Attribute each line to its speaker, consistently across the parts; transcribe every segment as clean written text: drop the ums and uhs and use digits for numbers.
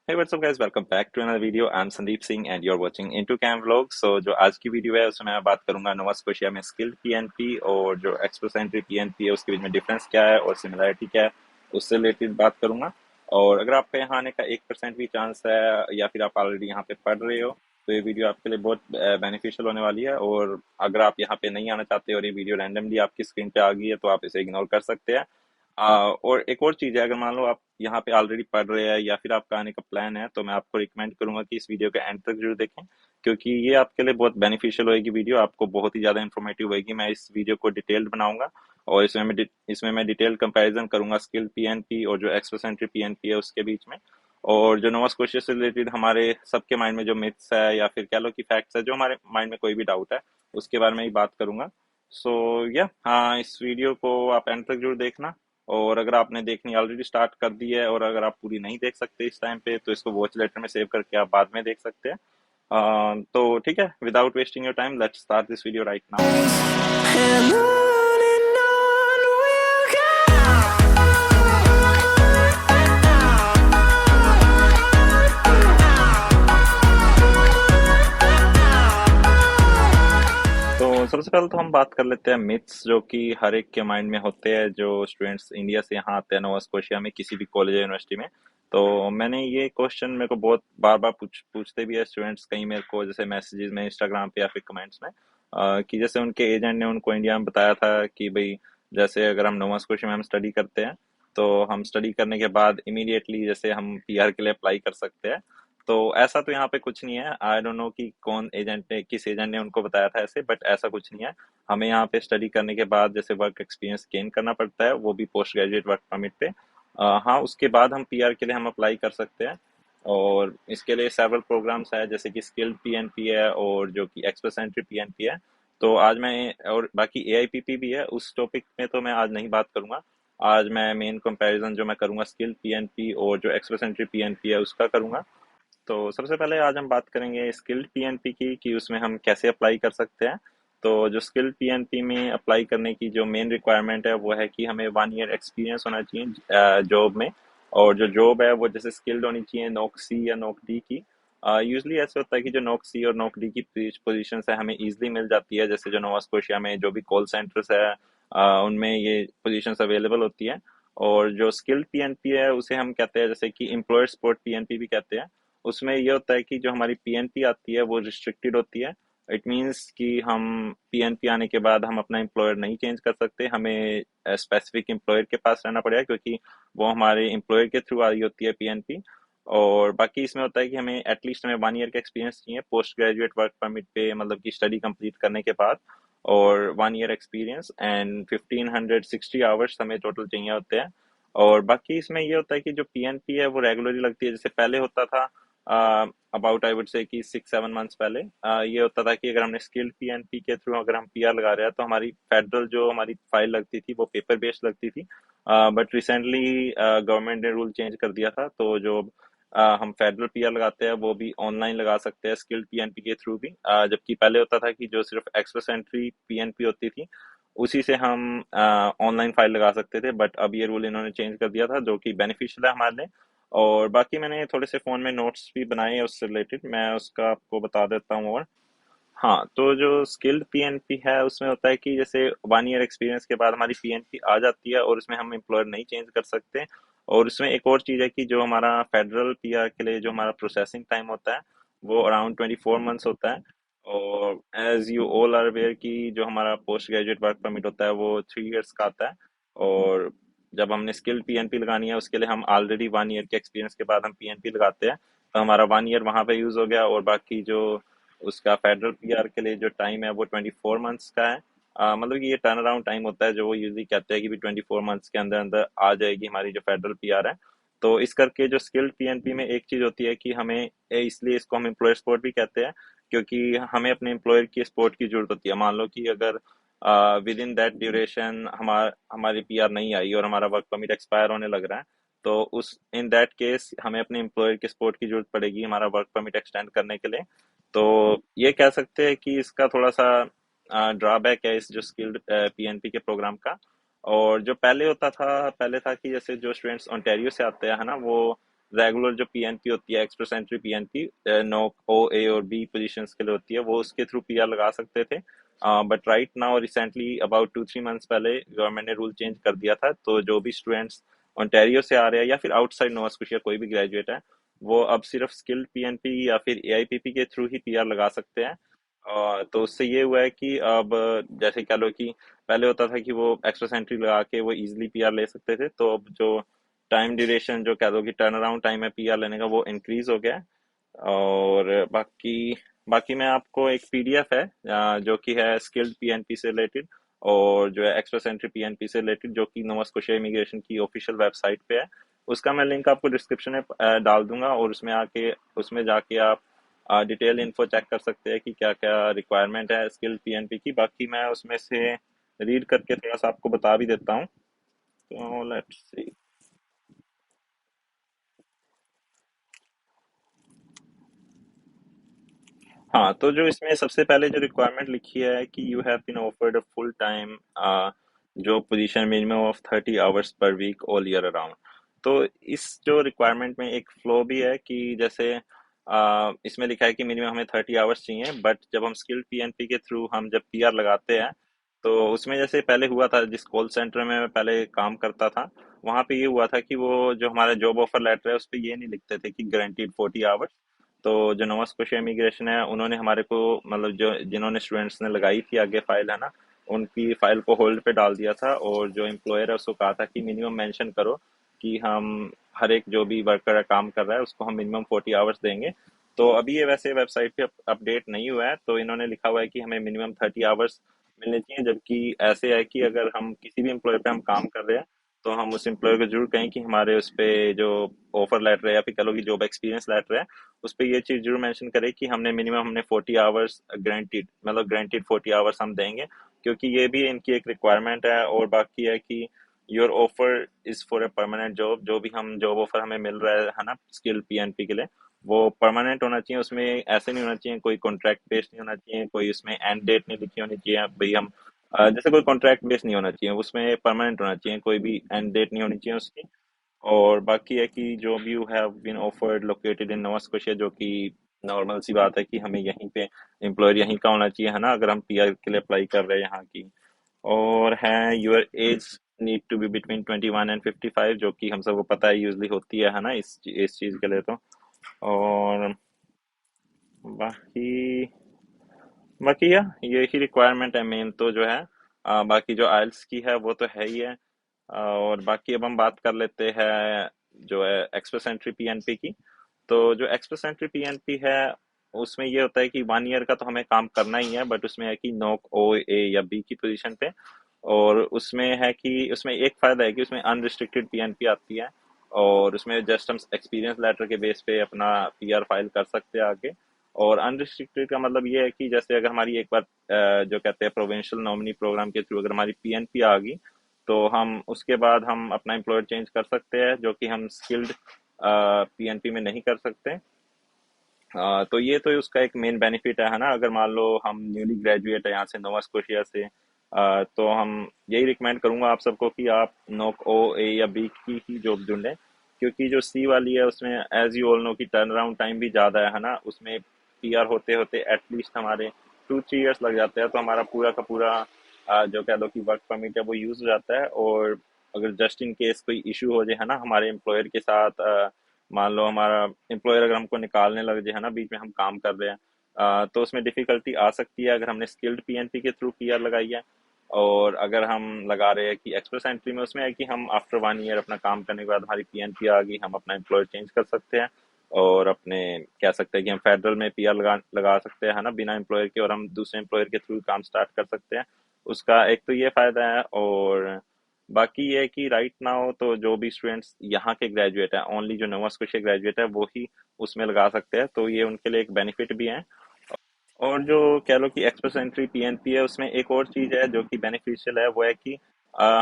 Speaker 1: Hey, what's up guys? Welcome back to another video. I'm Sandeep Singh and you're watching Into Cam Vlog. So जो आज की video है उसमें मैं बात करूंगा नोवा स्कोशिया में स्किल्ड पीएनपी और जो एक्सप्रेस एंट्री पीएनपी है उसके बीच में डिफरेंस क्या है और सिमिलरिटी क्या है उससे रिलेटेड बात करूंगा। और अगर आपका यहाँ आने का 1% भी चांस है या फिर आप ऑलरेडी यहाँ पे पढ़ रहे हो तो ये वीडियो आपके लिए बहुत बेनिफिशियल होने वाली है। और अगर आप यहाँ पे नहीं आना चाहते और ये वीडियो रैंडमली आपकी स्क्रीन पे आ गई है तो आप इसे इग्नोर कर सकते हैं। और एक और चीज़ है, अगर मान लो आप यहाँ पे ऑलरेडी पढ़ रहे हैं या फिर आपका आने का प्लान है तो मैं आपको रिकमेंड करूंगा कि इस वीडियो के एंड तक जरूर देखें, क्योंकि ये आपके लिए बहुत बेनिफिशियल होगी। वीडियो आपको बहुत ही ज़्यादा इन्फॉर्मेटिव होगी। मैं इस वीडियो को डिटेल्ड बनाऊंगा और इसमें मैं डिटेल कंपैरिजन करूंगा स्किल पीएनपी और जो एक्सप्रेस एंट्री पीएनपी है उसके बीच में। और जो नोवा स्कोशिया से रिलेटेड हमारे सबके माइंड में जो मिथ्स है या फिर कह लो कि फैक्ट्स है, जो हमारे माइंड में कोई भी डाउट है उसके बारे में ही बात करूंगा। सो या हाँ, इस वीडियो को आप एंड तक जरूर देखना। और अगर आपने देखनी ऑलरेडी स्टार्ट कर दी है और अगर आप पूरी नहीं देख सकते इस टाइम पे तो इसको वॉच लेटर में सेव करके आप बाद में देख सकते हैं। तो ठीक है, without wasting your time let's start this video right now.
Speaker 2: And on we'll
Speaker 1: तो सबसे पहले तो हम बात कर लेते हैं मिथ्स जो कि हर एक के माइंड में होते हैं जो स्टूडेंट्स इंडिया से यहाँ आते हैं नोवा स्कोशिया में किसी भी कॉलेज या यूनिवर्सिटी में। तो मैंने ये क्वेश्चन मेरे को बहुत बार बार पूछते भी है स्टूडेंट्स, कहीं मेरे को जैसे मैसेजेस में इंस्टाग्राम पे या फिर कमेंट्स में, कि जैसे उनके एजेंट ने उनको इंडिया में बताया था कि भाई जैसे अगर हम नोवा स्कोशिया में हम स्टडी करते हैं तो हम स्टडी करने के बाद इमीडिएटली जैसे हम पीआर के लिए अप्लाई कर सकते हैं। तो ऐसा तो यहाँ पे कुछ नहीं है। आई डोंट नो कि कौन एजेंट ने किस एजेंट ने उनको बताया था ऐसे, बट ऐसा कुछ नहीं है। हमें यहाँ पे स्टडी करने के बाद जैसे वर्क एक्सपीरियंस गेन करना पड़ता है, वो भी पोस्ट ग्रेजुएट वर्क परमिट पे। हाँ, उसके बाद हम पीआर के लिए हम अप्लाई कर सकते हैं। और इसके लिए सेवरल प्रोग्राम्स है जैसे कि स्किल्ड पीएनपी है और जो कि एक्सप्रेस एंट्री पीएनपी है। तो आज मैं और बाकी एआईपीपी भी है, उस टॉपिक में तो मैं आज नहीं बात करूंगा। आज मैं मेन कंपैरिजन जो मैं करूंगा स्किल्ड पीएनपी और जो एक्सप्रेस एंट्री पीएनपी है उसका करूंगा। तो सबसे पहले आज हम बात करेंगे स्किल्ड पीएनपी की कि उसमें हम कैसे अप्लाई कर सकते हैं। तो जो स्किल्ड पीएनपी में अप्लाई करने की जो मेन रिक्वायरमेंट है वो है कि हमें 1 ईयर एक्सपीरियंस होना चाहिए जॉब में। और जो जॉब है वो जैसे स्किल्ड होनी चाहिए नोक सी या नोक डी की। यूजली ऐसे होता है कि जो नोक सी और नोक डी की पोजीशन है हमें इजीली मिल जाती है, जैसे जो नोवा स्कोशिया में जो भी कॉल सेंटर्स है उनमें ये पोजीशंस अवेलेबल होती है। और जो स्किल्ड पीएनपी है उसे हम कहते हैं जैसे कि एम्प्लॉयर सपोर्ट पीएनपी भी कहते हैं। उसमें ये होता है कि जो हमारी पीएनपी आती है वो रिस्ट्रिक्टेड होती है। इट मींस कि हम पीएनपी आने के बाद हम अपना एम्प्लॉयर नहीं चेंज कर सकते, हमें स्पेसिफिक एम्प्लॉयर के पास रहना पड़ेगा क्योंकि वो हमारे एम्प्लॉयर के थ्रू आ रही होती है पीएनपी। और बाकी इसमें होता है कि हमें एटलीस्ट हमें 1 ईयर का एक्सपीरियंस चाहिए पोस्ट ग्रेजुएट वर्क परमिट पे, मतलब कि स्टडी कंप्लीट करने के बाद। और 1 ईयर एक्सपीरियंस एंड 1560 आवर्स हमें टोटल चाहिए होते हैं। और बाकी इसमें ये होता है कि जो पीएनपी है वो रेगुलरली लगती है, जैसे पहले होता था अबाउट आई वुड से कि 6-7 मंथ्स पहले ये होता था कि अगर हमने स्किल्ड पीएनपी के थ्रू अगर हम पीआर लगा रहे हैं तो हमारी फेडरल जो हमारी फाइल लगती थी वो पेपर बेस्ड लगती थी। बट रिसेंटली गवर्नमेंट ने रूल चेंज कर दिया था, तो जो हम फेडरल पीआर लगाते हैं वो भी ऑनलाइन लगा सकते हैं स्किल्ड पीएनपी के थ्रू भी। जबकि पहले होता था कि जो सिर्फ एक्सप्रेस एंट्री पीएनपी होती थी उसी से हम ऑनलाइन फाइल लगा सकते थे, बट अब ये रूल इन्होंने चेंज कर दिया था जो कि बेनिफिशियल है हमारे लिए। और बाकी मैंने थोड़े से फोन में नोट्स भी बनाए हैं उससे रिलेटेड, मैं उसका आपको बता देता हूँ। और हाँ, तो जो स्किल्ड पीएनपी है उसमें होता है कि जैसे 1 ईयर एक्सपीरियंस के बाद हमारी पीएनपी आ जाती है और उसमें हम एम्प्लॉयर नहीं चेंज कर सकते। और उसमें एक और चीज़ है कि जो हमारा फेडरल पीआर के लिए जो हमारा प्रोसेसिंग टाइम होता है वो अराउंड 24 मंथ्स होता है। और as you all are aware कि जो हमारा पोस्ट ग्रेजुएट वर्क परमिट होता है वो 3 ईयर्स का आता है। और जब हमने स्किल्ड पीएनपी लगानी है उसके लिए हम ऑलरेडी 1 ईयर के एक्सपीरियंस के बाद हम पीएनपी लगाते हैं, तो हमारा 1 ईयर वहाँ पे यूज हो गया। और बाकी जो उसका फेडरल पीआर के लिए जो टाइम है वो 24 मंथ्स का है। मतलब कि ये टर्न अराउंड टाइम होता है जो वो यूजली कहते हैं कि भी 24 मंथ्स के अंदर अंदर आ जाएगी हमारी जो फेडरल पीआर है। तो इस करके जो स्किल्ड पीएनपी में एक चीज होती है कि हमें इसलिए इसको हम एम्प्लॉयर सपोर्ट भी कहते हैं, क्योंकि हमें अपने एम्प्लॉयर की सपोर्ट की जरूरत होती है। मान लो कि अगर विद इन दैट ड्यूरेशन हमारी पीआर नहीं आई और हमारा वर्क परमिट एक्सपायर होने लग रहा है, तो उस इन दैट केस हमें अपने एम्प्लॉयर की सपोर्ट की जरूरत पड़ेगी हमारा वर्क परमिट एक्सटेंड करने के लिए। तो ये कह सकते हैं कि इसका थोड़ा सा ड्रॉबैक है इस जो स्किल्ड पीएनपी के प्रोग्राम का। और जो पहले होता था, पहले था कि जैसे जो स्टूडेंट्स ओंटारियो से आते हैं है ना, वो रेगुलर जो पीएनपी होती है, एक्सप्रेस एंट्री पीएनपी, नो ओ ए और बी पोजीशंस के लिए होती है, वो उसके थ्रू पीआर लगा सकते थे। But right now recently about 2-3 months पहले गवर्नमेंट ने रूल चेंज कर दिया था, तो जो भी स्टूडेंट्स ओंटारियो से आ रहे हैं या फिर आउटसाइड नोवा स्कॉशिया कोई भी ग्रेजुएट है, वो अब सिर्फ स्किल्ड पीएनपी या फिर एआईपीपी के थ्रू ही पीआर लगा सकते हैं। तो उससे ये हुआ है कि अब जैसे कह लो कि पहले होता था कि वो एक्स्ट्रा एंट्री लगा के वो इजिली पीआर ले सकते थे, तो अब जो टाइम ड्यूरेशन जो कह दो कि टर्न अराउंड टाइम है पीआर लेने का, वो इंक्रीज हो गया है। और बाकी बाकी मैं आपको एक पीडीएफ है जो कि है स्किल्ड पीएनपी से रिलेटेड और जो है एक्स्ट्रा सेंट्री पीएनपी से रिलेटेड, जो कि नोवा स्कोशिया इमिग्रेशन की ऑफिशियल वेबसाइट पे है। उसका मैं लिंक आपको डिस्क्रिप्शन में डाल दूंगा, और उसमें जाके आप डिटेल इन्फो चेक कर सकते हैं कि क्या क्या रिक्वायरमेंट है स्किल्ड पीएनपी की। बाकी मैं उसमें से रीड करके थोड़ा सा आपको बता भी देता हूँ। तो लेट्स सी। हाँ, तो जो इसमें सबसे पहले जो रिक्वायरमेंट लिखी है कि you have been offered a full time जो position minimum of 30 hours per week all year around. तो इस जो रिक्वायरमेंट में एक फ्लो भी है कि जैसे इसमें लिखा है कि मिनिमम हमें 30 आवर्स चाहिए, बट जब हम स्किल्ड पीएनपी के थ्रू हम जब पीआर लगाते हैं, तो उसमें जैसे पहले हुआ था, जिस कॉल सेंटर में मैं पहले काम करता था, वहां पे ये हुआ था कि वो जो हमारा जॉब ऑफर लेटर है उस पे ये नहीं लिखते थे कि गारंटीड 40 आवर्स। तो जो नोवा स्कोशिया इमिग्रेशन है, उन्होंने हमारे को मतलब जो जिन्होंने स्टूडेंट्स ने लगाई थी आगे फाइल है ना, उनकी फाइल को होल्ड पे डाल दिया था, और जो एम्प्लॉयर है उसको कहा था कि मिनिमम मेंशन करो कि हम हर एक जो भी वर्कर काम कर रहा है उसको हम मिनिमम 40 आवर्स देंगे। तो अभी ये वैसे वेबसाइट पे अपडेट नहीं हुआ है, तो इन्होंने लिखा हुआ है कि हमें मिनिमम 30 आवर्स मिलने चाहिए, जबकि ऐसे है कि अगर हम किसी भी एम्प्लॉयर पे हम काम कर रहे हैं, तो हम उस एम्प्लॉयर को जरूर कहें कि हमारे उस पे जो ऑफर लेटर है या फिर कह लो कि जॉब एक्सपीरियंस लेटर है, उस पे ये चीज जरूर मेंशन करे कि हमने 40 आवर्स गारंटीड, मतलब गारंटीड 40 आवर्स हम देंगे, क्योंकि ये भी इनकी एक रिक्वायरमेंट है। और बाकी है कि your offer is for a permanent job, जो भी हम जॉब ऑफर हमें मिल रहा है ना स्किल पीएनपी के लिए, वो परमानेंट होना चाहिए। उसमें ऐसे नहीं होना चाहिए, कोई कॉन्ट्रैक्ट बेस्ड नहीं होना चाहिए, कोई उसमें एंड डेट नहीं लिखी होनी चाहिए भाई हम जैसे कोई कॉन्ट्रैक्ट बेस्ड नहीं होना चाहिए, उसमें परमानेंट होना चाहिए, कोई भी एंड डेट नहीं होनी चाहिए उसकी। और बाकी है कि job you have been offered located in Nova Scotia, जो कि नॉर्मल सी बात है कि हमें यहीं पे एम्प्लॉयर यहीं का होना चाहिए है ना, अगर हम पीआर के लिए अप्लाई कर रहे हैं यहाँ की। और है your age need to be between 21 and 55, जो कि हम सबको पता है यूजली होती है ना इस चीज के लिए। तो और बाकी बाकी यही रिक्वायरमेंट है मेन तो जो है। बाकी जो आइल्स की है वो तो है ही है। और बाकी अब हम बात कर लेते हैं जो है एक्सप्रेस एंट्री पीएनपी की। तो जो एक्सप्रेस एंट्री पीएनपी है, उसमें ये होता है कि 1 ईयर का तो हमें काम करना ही है, बट उसमें है कि नोक ओ ए या बी की पोजीशन पे। और उसमें है कि उसमें एक फायदा है कि उसमें अनरिस्ट्रिक्टेड पीएनपी आती है, और उसमें जस्ट हम एक्सपीरियंस लेटर के बेस पे अपना पीआर फाइल कर सकते हैं आगे। और अनरिस्ट्रिक्टेड का मतलब ये है कि जैसे अगर हमारी एक बार जो कहते हैं प्रोविंशियल नॉमिनी प्रोग्राम के थ्रू अगर हमारी पीएनपी आ गई, तो हम उसके बाद हम अपना एम्प्लॉयर चेंज कर सकते हैं, जो कि हम स्किल्ड पीएनपी में नहीं कर सकते। तो ये तो उसका एक मेन बेनिफिट है ना। अगर मान लो हम न्यूली ग्रेजुएट है यहाँ से नोवा स्कोशिया से, तो हम यही रिकमेंड करूंगा आप सबको कि आप नोक ओ ए या बी की ही जॉब ढूंढें, क्योंकि जो सी वाली है उसमें एज यू ऑल नो कि टर्न अराउंड टाइम भी ज़्यादा है ना। उसमें पीआर होते होते एटलीस्ट हमारे 2-3 इयर्स लग जाते हैं, तो हमारा पूरा का पूरा जो कह लो कि वर्क परमिट है वो यूज हो जाता है। और अगर जस्ट इन केस कोई इशू हो जाए है ना हमारे एम्प्लॉयर के साथ, मान लो हमारा एम्प्लॉयर अगर हमको निकालने लग जाए है ना बीच में हम काम कर रहे हैं, तो उसमें डिफिकल्टी आ सकती है अगर हमने स्किल्ड पीएनपी के थ्रू पीआर लगाई है। और अगर हम लगा रहे हैं कि एक्सप्रेस एंट्री में, उसमें है कि हम आफ्टर 1 ईयर अपना काम करने के बाद हमारी पीएनपी आ गई, हम अपना एम्प्लॉयर चेंज कर सकते हैं, और अपने कह सकते हैं कि हम फेडरल में पीआर लगा सकते हैं है ना बिना एम्प्लॉयर के, और हम दूसरे एम्प्लॉयर के थ्रू काम स्टार्ट कर सकते हैं। उसका एक तो ये फायदा है। और बाकी ये है कि राइट नाउ तो जो भी स्टूडेंट्स यहाँ के ग्रेजुएट हैं, ओनली जो नोवा स्कोशिया ग्रेजुएट है वो ही उसमें लगा सकते हैं, तो ये उनके लिए एक बेनिफिट भी है। और जो कह लो कि एक्सप्रेस एंट्री पीएनपी है, उसमें एक और चीज है जो कि बेनिफिशियल है, वो है कि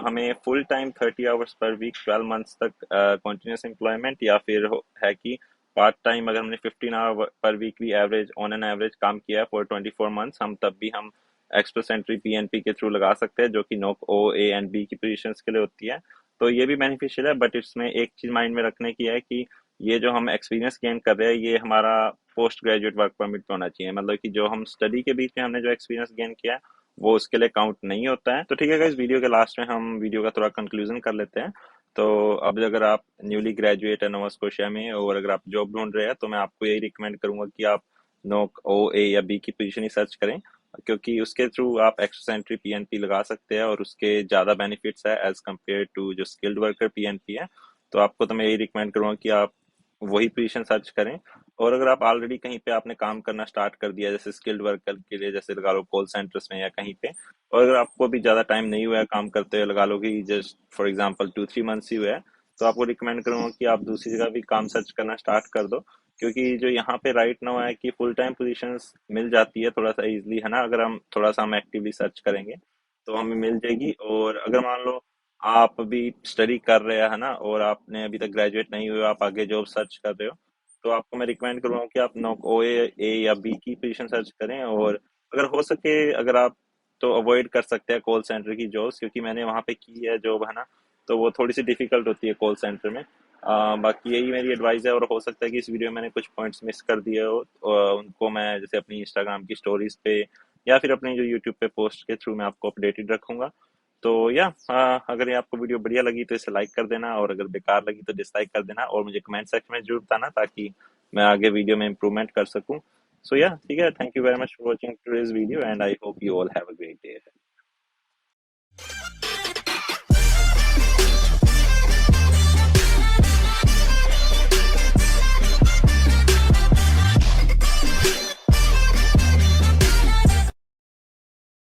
Speaker 1: हमें full time 30 hours per week 12 months तक कंटिन्यूस एम्प्लॉयमेंट, या फिर है कि पार्ट टाइम अगर हमने 15 आवर पर weekly average on an average काम किया है फॉर 24 मंथ्स, हम तब भी हम एक्सप्रेस एंट्री पीएनपी के थ्रू लगा सकते हैं, जो कि नोक ओ ए एंड बी की पोजीशंस के लिए होती है। तो ये भी बेनिफिशियल है, बट इसमें एक चीज माइंड में रखने की है कि ये जो हम एक्सपीरियंस गेन कर रहे हैं ये हमारा पोस्ट ग्रेजुएट वर्क परमिट पे होना चाहिए, मतलब कि जो हम स्टडी के बीच में हमने जो एक्सपीरियंस गेन किया है वो उसके लिए काउंट नहीं होता है। तो ठीक है, इस वीडियो के लास्ट में हम वीडियो का थोड़ा कंक्लूजन कर लेते हैं। तो अब अगर आप न्यूली ग्रेजुएट है नोवा स्कोशिया में और अगर आप जॉब ढूंढ रहे हैं तो मैं आपको यही रिकमेंड करूंगा कि आप नोक ओ ए या बी की पोजीशन ही सर्च करें, क्योंकि उसके थ्रू आप एक्स्ट्रा सेंट्री पीएनपी लगा सकते हैं और उसके ज़्यादा बेनिफिट्स है एज कम्पेयर टू जो स्किल्ड वर्कर पीएनपी है। तो आपको तो मैं यही रिकमेंड करूंगा कि आप वही पोजीशन सर्च करें। और अगर आप ऑलरेडी कहीं पे आपने काम करना स्टार्ट कर दिया जैसे स्किल्ड वर्कर के लिए, जैसे लगा लो कॉल सेंटर्स में या कहीं पे, और अगर आपको भी ज़्यादा टाइम नहीं हुआ है काम करते हुए, लगा लो कि जस्ट फॉर एग्जांपल 2-3 मंथ्स ही हुए हैं, तो आपको रिकमेंड करूंगा कि आप दूसरी जगह भी काम सर्च करना स्टार्ट कर दो। क्योंकि जो यहाँ पे राइट नाउ है कि फुल टाइम पोजीशंस मिल जाती है थोड़ा सा इजीली, है ना, अगर हम थोड़ा सा हम एक्टिवली सर्च करेंगे तो हमें मिल जाएगी। और अगर मान लो आप अभी स्टडी कर रहे हैं, है ना, और आपने अभी तक ग्रेजुएट नहीं हुए, आप आगे जॉब सर्च कर रहे हो, तो आपको मैं रिकमेंड करूंगा कि आप नॉक ओ ए या बी की पोजीशन सर्च करें। और अगर हो सके, अगर आप तो अवॉइड कर सकते हैं कॉल सेंटर की जॉब्स, क्योंकि मैंने वहाँ पे की है जॉब, है ना, तो वो थोड़ी सी डिफिकल्ट होती है कॉल सेंटर में। बाकी यही मेरी एडवाइस है, और हो सकता है कि इस वीडियो में मैंने कुछ पॉइंट्स मिस कर दिए हो, उनको मैं जैसे अपनी इंस्टाग्राम की स्टोरीज पे या फिर अपनी जो यूट्यूब पे पोस्ट के थ्रू मैं आपको अपडेटेड रखूंगा। तो या अगर ये आपको वीडियो बढ़िया लगी तो इसे लाइक कर देना, और अगर बेकार लगी तो डिसलाइक कर देना, और मुझे कमेंट सेक्शन में जरूर बताना ताकि मैं आगे वीडियो में इम्प्रूवमेंट कर सकूं। सो या ठीक है, thank you very much for watching today's video and I hope you all have a great day.